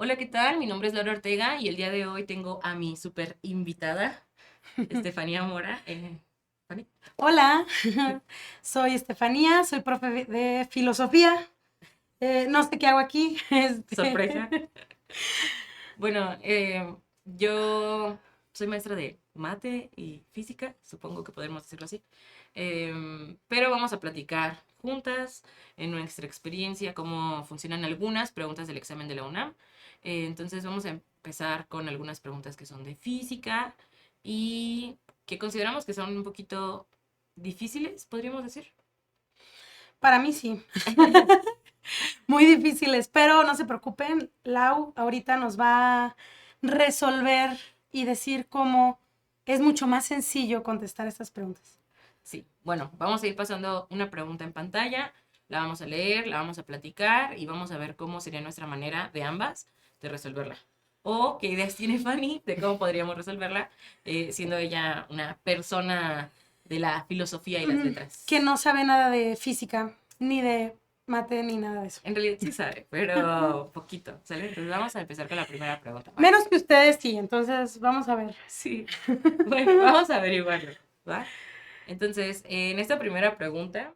Hola, ¿qué tal? Mi nombre es Laura Ortega y el día de hoy tengo a mi súper invitada, Estefanía Mora. Fanny. Hola, soy Estefanía, soy profe de filosofía. No sé qué hago aquí. Sorpresa. Bueno, yo soy maestra de mate y física, supongo que podemos decirlo así. Pero vamos a platicar juntas en nuestra experiencia cómo funcionan algunas preguntas del examen de la UNAM. Entonces vamos a empezar con algunas preguntas que son de física y que consideramos que son un poquito difíciles, podríamos decir. Para mí sí, muy difíciles, pero no se preocupen, Lau ahorita nos va a resolver y decir cómo es mucho más sencillo contestar estas preguntas. Sí, bueno, vamos a ir pasando una pregunta en pantalla, la vamos a leer, la vamos a platicar y vamos a ver cómo sería nuestra manera de ambas de resolverla. O qué ideas tiene Fanny de cómo podríamos resolverla, siendo ella una persona de la filosofía y las Que letras. no sabe nada de física, ni de mate, ni nada de eso. En realidad sí sabe, pero poquito, ¿sale? Entonces vamos a empezar con la primera pregunta, ¿va? Menos que ustedes sí, entonces vamos a ver. Sí. Bueno, vamos a averiguarlo, ¿va? Entonces, en esta primera pregunta,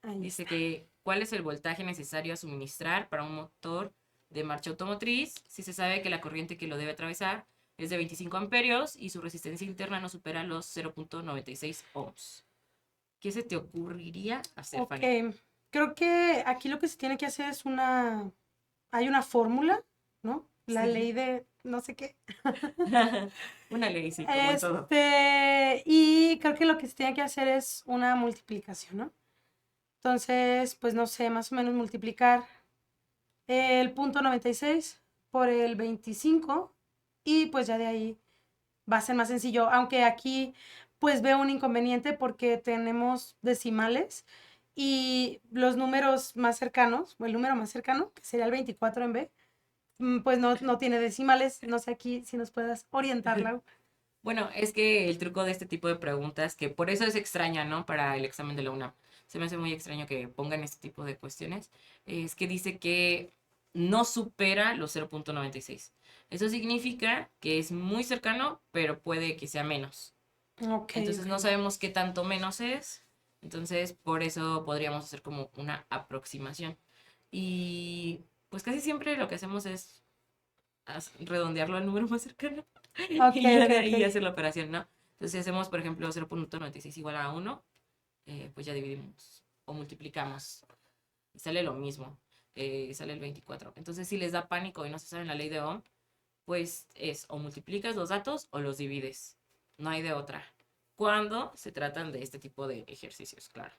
Ahí dice está. que ¿cuál es el voltaje necesario a suministrar para un motor de marcha automotriz si se sabe que la corriente que lo debe atravesar es de 25 amperios y su resistencia interna no supera los 0.96 ohms? ¿Qué se te ocurriría hacer, Ok, Fanny? creo que aquí lo que se tiene que hacer es hay una fórmula, ¿no? La ley Sí. de no sé qué. Una ley, sí, como en todo. Y creo que lo que se tiene que hacer es una multiplicación, ¿no? Entonces, pues no sé, más o menos multiplicar el punto 96 por el 25 y pues ya de ahí va a ser más sencillo, aunque aquí pues veo un inconveniente porque tenemos decimales y los números más cercanos, o el número más cercano, que sería el 24 en B, pues no tiene decimales. No sé aquí si nos puedas orientarla. Bueno, es que el truco de este tipo de preguntas, que por eso es extraña, ¿no? Para el examen de la UNAM. Se me hace muy extraño que pongan este tipo de cuestiones. Es que dice que no supera los 0.96. Eso significa que es muy cercano, pero puede que sea menos. Ok, Entonces ok. no sabemos qué tanto menos es. Entonces por eso podríamos hacer como una aproximación. Y pues casi siempre lo que hacemos es redondearlo al número más cercano Ok, y ya ok, de ok. ahí hacer la operación, ¿no? Entonces, si hacemos, por ejemplo, 0.96 igual a 1, pues ya dividimos o multiplicamos y sale lo mismo, sale el 24. Entonces, si les da pánico y no se saben la ley de Ohm, pues es o multiplicas los datos o los divides. No hay de otra. Cuando se tratan de este tipo de ejercicios, claro.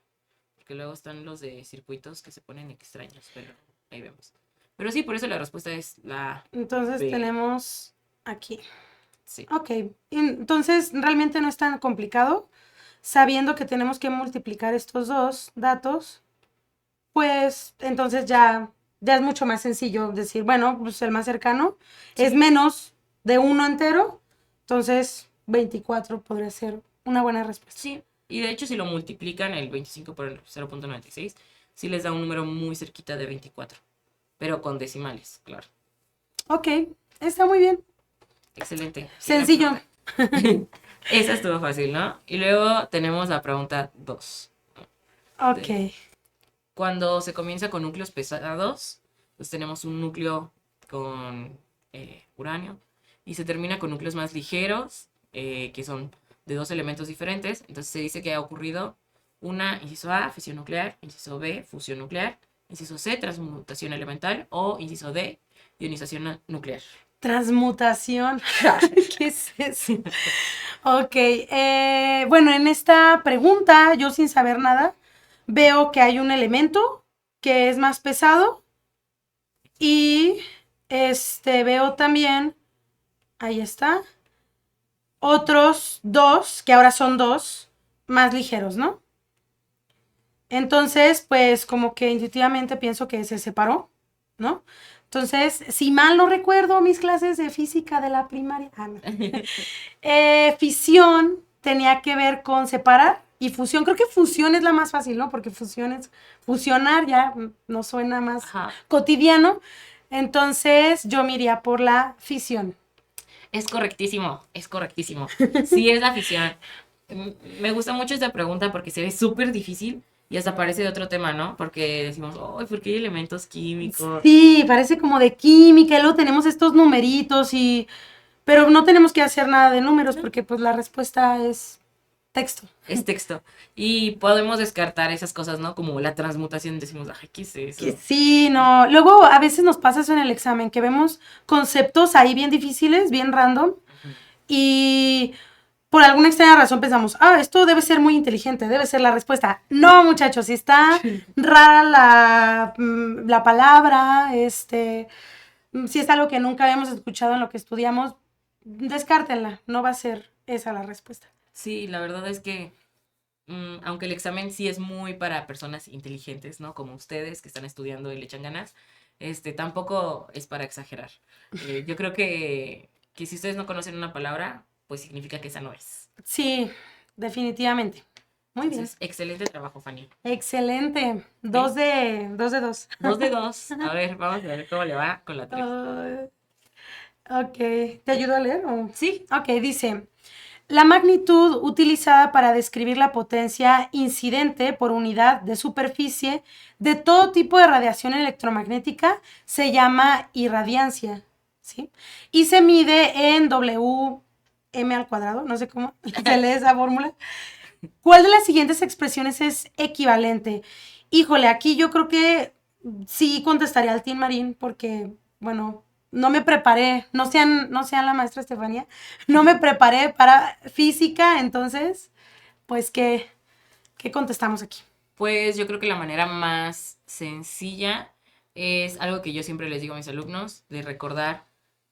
Porque luego están los de circuitos que se ponen extraños, pero ahí vemos. Pero sí, por eso la respuesta es la Entonces B. tenemos aquí. Sí. Ok, entonces realmente no es tan complicado. Sabiendo que tenemos que multiplicar estos dos datos, pues entonces ya es mucho más sencillo decir, bueno, pues el más cercano es Sí, menos de uno entero, entonces 24 podría ser una buena respuesta. sí. Y de hecho, si lo multiplican el 25 por el 0.96, sí les da un número muy cerquita de 24. Pero con decimales, claro. Ok, está muy bien. Excelente. Siguiente Sencillo. pregunta. Esa estuvo fácil, ¿no? Y luego tenemos la pregunta 2. Ok. De cuando se comienza con núcleos pesados, pues tenemos un núcleo con uranio y se termina con núcleos más ligeros, que son de dos elementos diferentes. Entonces se dice que ha ocurrido una, inciso A, fisión nuclear, inciso B, fusión nuclear, inciso C, transmutación elemental o inciso D, ionización nuclear. Transmutación. ¿Qué es eso? Ok, bueno, en esta pregunta, yo sin saber nada, veo que hay un elemento que es más pesado y veo también, ahí está, otros dos, que ahora son dos, más ligeros, ¿no? Entonces, pues como que intuitivamente pienso que se separó, ¿no? Entonces, si mal no recuerdo mis clases de física de la primaria, no. Fisión tenía que ver con separar y fusión. Creo que fusión es la más fácil, ¿no? Porque fusión es fusionar, ya no suena más Ajá. cotidiano. Entonces, yo me iría por la fisión. Es correctísimo, es correctísimo. Sí, es la fisión. Me gusta mucho esta pregunta porque se ve súper difícil y hasta parece de otro tema, ¿no? Porque decimos, ay, ¿por qué hay elementos químicos? Sí, parece como de química, y luego tenemos estos numeritos y... Pero no tenemos que hacer nada de números porque pues la respuesta es texto. Es texto. Y podemos descartar esas cosas, ¿no? Como la transmutación, decimos, ay, ¿qué es Que eso? sí, no. Luego a veces nos pasa eso en el examen, que vemos conceptos ahí bien difíciles, bien random, Ujú. y por alguna extraña razón pensamos, esto debe ser muy inteligente, debe ser la respuesta. No, muchachos, si está rara la palabra, si es algo que nunca habíamos escuchado en lo que estudiamos, descártenla, no va a ser esa la respuesta. Sí, la verdad es que aunque el examen sí es muy para personas inteligentes, ¿no? Como ustedes que están estudiando y le echan ganas, tampoco es para exagerar. Yo creo que si ustedes no conocen una palabra, pues significa que esa no es. Sí, definitivamente. Muy bien. Entonces, excelente trabajo, Fanny. Excelente. ¿Sí? Dos de dos. 2 de 2. A ver, vamos a ver cómo le va con la 3. Ok, ¿te ayudo a leer? Sí. Ok, dice, la magnitud utilizada para describir la potencia incidente por unidad de superficie de todo tipo de radiación electromagnética se llama irradiancia, ¿sí? Y se mide en WM al cuadrado, no sé cómo se lee esa fórmula. ¿Cuál de las siguientes expresiones es equivalente? Híjole, aquí yo creo que sí contestaría al Team Marín porque, bueno, no me preparé, no sean la maestra Estefanía, no me preparé para física, entonces, pues, ¿qué contestamos aquí? Pues yo creo que la manera más sencilla es algo que yo siempre les digo a mis alumnos, de recordar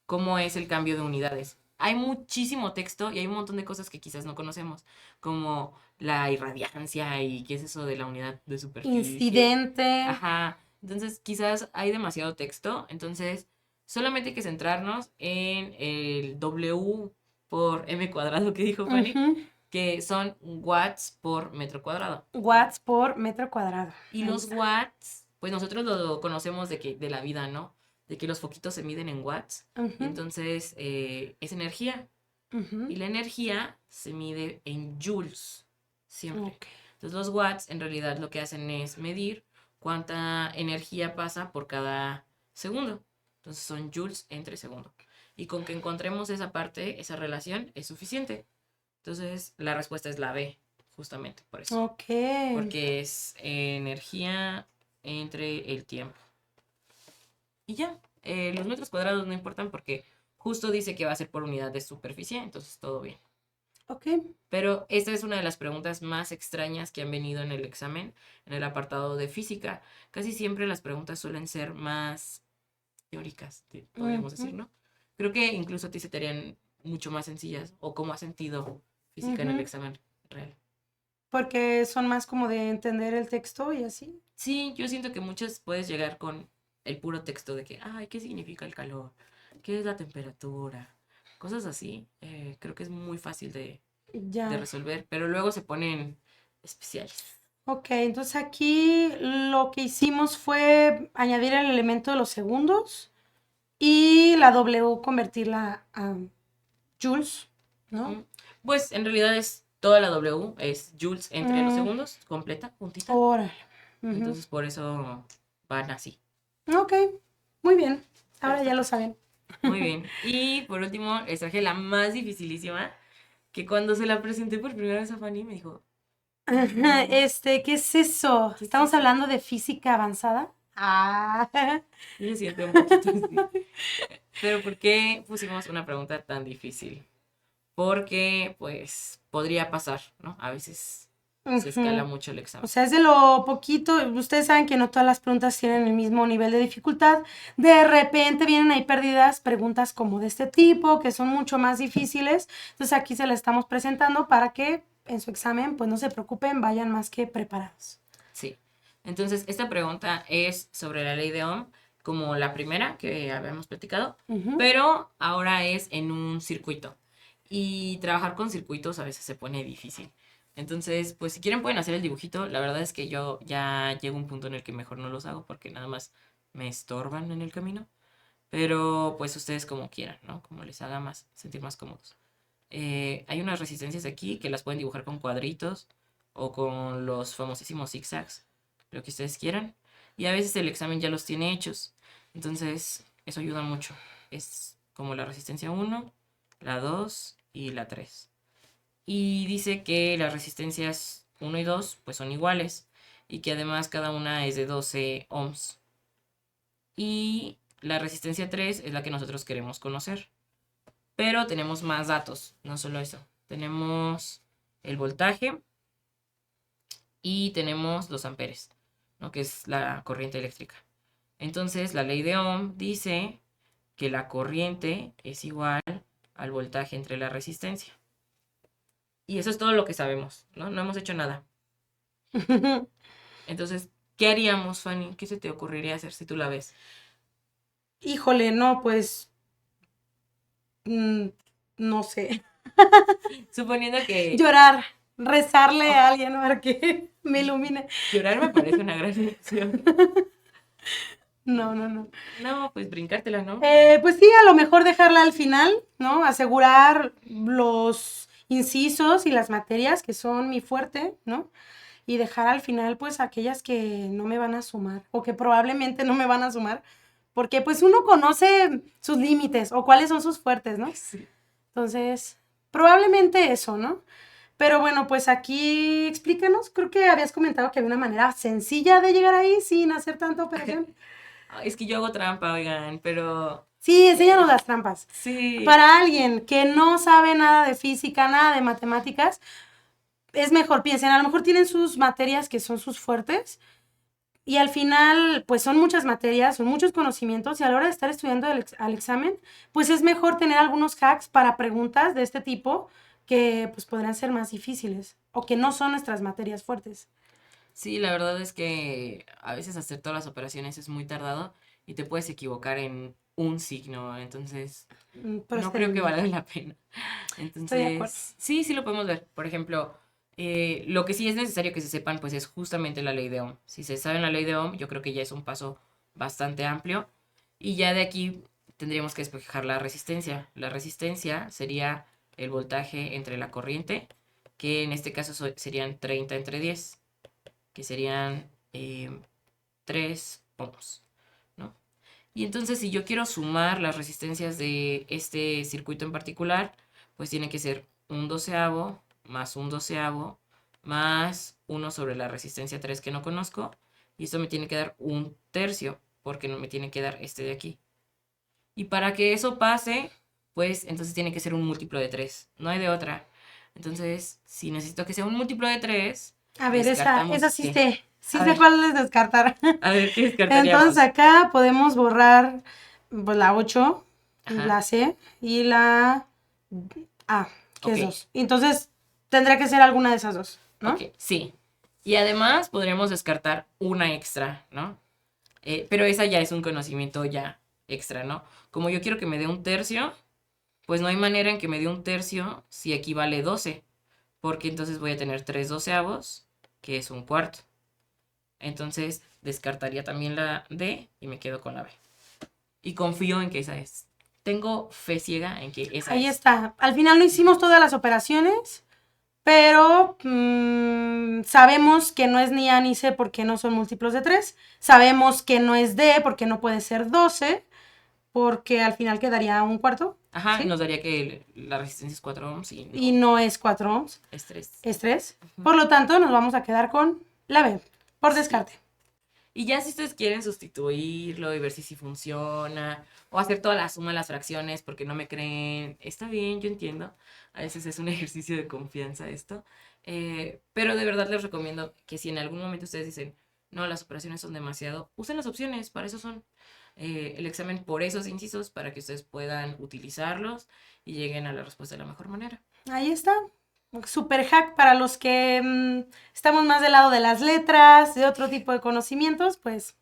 cómo es el cambio de unidades. Hay muchísimo texto y hay un montón de cosas que quizás no conocemos, como la irradiancia y qué es eso de la unidad de superficie. Incidente. Ajá. Entonces, quizás hay demasiado texto, entonces solamente hay que centrarnos en el W por M cuadrado que dijo Fanny, Ujú. que son watts por metro cuadrado. Watts por metro cuadrado. Y Ahí los está. watts, pues nosotros lo conocemos de la vida, ¿no? De que los foquitos se miden en watts. Y Ujú, entonces es energía. Y ujú. la energía se mide en joules, siempre. Ok. Entonces los watts en realidad lo que hacen es medir cuánta energía pasa por cada segundo. Entonces son joules entre segundo. Y con que encontremos esa parte, esa relación, es suficiente. Entonces la respuesta es la B, justamente por eso. Ok. Porque es energía entre el tiempo. Y ya, los metros cuadrados no importan porque justo dice que va a ser por unidad de superficie, entonces todo bien. Ok. Pero esta es una de las preguntas más extrañas que han venido en el examen, en el apartado de física. Casi siempre las preguntas suelen ser más teóricas, podríamos decir, Ujú, ¿no? Creo que incluso a ti se te harían mucho más sencillas o cómo has sentido física en el ujú. examen real. Porque son más como de entender el texto y así. Sí, yo siento que muchas puedes llegar con el puro texto de que, ay, ¿qué significa el calor? ¿Qué es la temperatura? Cosas así. Creo que es muy fácil de Ya. resolver, pero luego se ponen especiales. Ok, entonces aquí lo que hicimos fue añadir el elemento de los segundos y la W convertirla a joules, ¿no? Mm, Pues en realidad es toda la W, es joules entre los Mm, segundos, completa, puntita. órale. Ujú. Entonces por eso van así. Ok, muy bien. Pero Ahora está ya lo fácil. saben. Muy bien. Y por último, les traje la más dificilísima, que cuando se la presenté por primera vez a Fanny me dijo, Ajá, "Mm, ¿qué es eso? ¿qué es ¿Estamos eso?". hablando de física avanzada? Ah. Sí se siente un poquito así. Pero ¿por qué pusimos una pregunta tan difícil? Porque, pues, podría pasar, ¿no? A veces se escala Ujú. mucho el O examen. sea, es de lo poquito, ustedes saben que no todas las preguntas tienen el mismo nivel de dificultad. De repente vienen ahí perdidas preguntas como de este tipo, que son mucho más difíciles. Entonces aquí se las estamos presentando para que en su examen, pues no se preocupen, vayan más que preparados. Sí. Entonces, esta pregunta es sobre la ley de Ohm, como la primera que habíamos platicado, Ujú. pero ahora es en un circuito. Y trabajar con circuitos a veces se pone difícil. Entonces, pues si quieren pueden hacer el dibujito. La verdad es que yo ya llego a un punto en el que mejor no los hago porque nada más me estorban en el camino. pero pues ustedes como quieran, ¿no? Como les haga más, sentir más cómodos. Hay unas resistencias aquí que las pueden dibujar con cuadritos o con los famosísimos zigzags, lo que ustedes quieran. Y a veces el examen ya los tiene hechos, entonces eso ayuda mucho. Es como la resistencia 1, la 2 y la 3. Y dice que las resistencias 1 y 2 pues son iguales y que además cada una es de 12 ohms. Y la resistencia 3 es la que nosotros queremos conocer. Pero tenemos más datos, no solo eso. Tenemos el voltaje y tenemos los amperes, ¿no? Que es la corriente eléctrica. Entonces, la ley de Ohm dice que la corriente es igual al voltaje entre la resistencia. Y eso es todo lo que sabemos, ¿no? No hemos hecho nada. Entonces, ¿qué haríamos, Fanny? ¿Qué se te ocurriría hacer si tú la ves? Híjole, no, pues, mm, no sé. Suponiendo que Llorar, rezarle oh, a alguien para que me ilumine. llorar me parece una gran opción. No, no, no. No, pues brincártela, ¿no? Pues sí, a lo mejor dejarla al final, ¿no? Asegurar los incisos y las materias que son mi fuerte, ¿no? Y dejar al final, pues, aquellas que no me van a sumar o que probablemente no me van a sumar, porque pues uno conoce sus límites o cuáles son sus fuertes, ¿no? Sí. Entonces, probablemente eso, ¿no? Pero bueno, pues aquí explícanos, creo que habías comentado que había una manera sencilla de llegar ahí sin hacer tanta operación. Es que yo hago trampa, oigan, pero Sí, enséñanos las trampas. sí. Para alguien que no sabe nada de física, nada de matemáticas, es mejor, piensen, a lo mejor tienen sus materias que son sus fuertes y al final, pues son muchas materias, son muchos conocimientos y a la hora de estar estudiando al examen, pues es mejor tener algunos hacks para preguntas de este tipo que pues podrían ser más difíciles o que no son nuestras materias fuertes. Sí, la verdad es que a veces hacer todas las operaciones es muy tardado y te puedes equivocar en un signo, entonces no creo que Procedimiento. valga la pena. Estoy de acuerdo. Entonces, sí, sí lo podemos ver. Por ejemplo, lo que sí es necesario que se sepan, pues es justamente la ley de Ohm. Si se sabe la ley de Ohm, yo creo que ya es un paso bastante amplio. Y ya de aquí tendríamos que despejar la resistencia. La resistencia sería el voltaje entre la corriente, que en este caso serían 30 entre 10, que serían 3 ohms, ¿no? Y entonces si yo quiero sumar las resistencias de este circuito en particular, pues tiene que ser un doceavo más un doceavo más 1 sobre la resistencia 3 que no conozco. Y esto me tiene que dar un tercio, porque no me tiene que dar este de aquí. Y para que eso pase, pues entonces tiene que ser un múltiplo de 3. No hay de otra. Entonces, si necesito que sea un múltiplo de 3, A ver, esa descartamos sí que... sé, sí A sé ver, cuál es descartar. a ver, ¿qué Entonces descartaríamos? acá podemos borrar pues, la 8, Ajá, la C y la A, que ok, es 2. Entonces tendrá que ser alguna de esas dos, ok, ¿no? sí. Y además podríamos descartar una extra, ¿no? Pero esa ya es un conocimiento ya extra, ¿no? Como yo quiero que me dé un tercio, pues no hay manera en que me dé un tercio si equivale 12, porque entonces voy a tener 3 doceavos, que es un cuarto. Entonces descartaría también la D y me quedo con la B. Y confío en que esa es. Tengo fe ciega en que esa Ahí es. está. Al final no hicimos todas las operaciones, pero sabemos que no es ni A ni C porque no son múltiplos de 3. Sabemos que no es D porque no puede ser 12, porque al final quedaría un cuarto, Ajá, ¿sí? nos daría que la resistencia es 4 ohms y Y no, no es 4 ohms, es 3. es 3. Por lo tanto, nos vamos a quedar con la B, por Sí. descarte. Y ya si ustedes quieren sustituirlo y ver si funciona, o hacer toda la suma de las fracciones porque no me creen, está bien, yo entiendo. A veces es un ejercicio de confianza esto. Pero de verdad les recomiendo que si en algún momento ustedes dicen, no, las operaciones son demasiado, usen las opciones, para eso son el examen por esos incisos, para que ustedes puedan utilizarlos y lleguen a la respuesta de la mejor manera. Ahí está. Super hack para los que estamos más del lado de las letras, de otro tipo de conocimientos, pues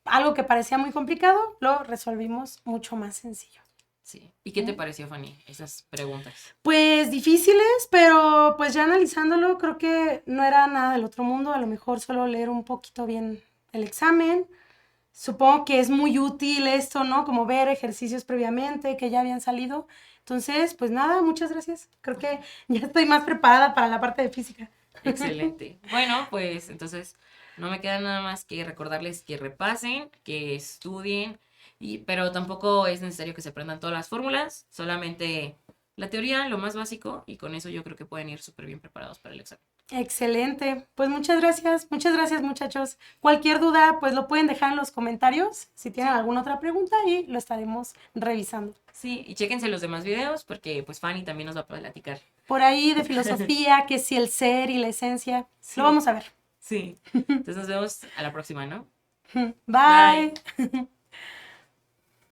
algo que parecía muy complicado, lo resolvimos mucho más sencillo. Sí. ¿Y qué te pareció, Fanny, esas preguntas? Pues difíciles, pero pues ya analizándolo, creo que no era nada del otro mundo. A lo mejor solo leer un poquito bien el examen, supongo que es muy útil esto, ¿no? Como ver ejercicios previamente que ya habían salido. Entonces, pues nada, muchas gracias. Creo que ya estoy más preparada para la parte de física. Excelente. Bueno, pues entonces no me queda nada más que recordarles que repasen, que estudien, pero tampoco es necesario que se aprendan todas las fórmulas, solamente la teoría, lo más básico, y con eso yo creo que pueden ir súper bien preparados para el examen. Excelente. Pues muchas gracias muchachos. Cualquier duda, pues lo pueden dejar en los comentarios si tienen Sí. alguna otra pregunta y lo estaremos revisando. Sí, y chéquense los demás videos porque pues Fanny también nos va a platicar. Por ahí de filosofía, que si el ser y la esencia, Sí. lo vamos a ver. Sí. Entonces nos vemos a la próxima, ¿no? Bye. Bye.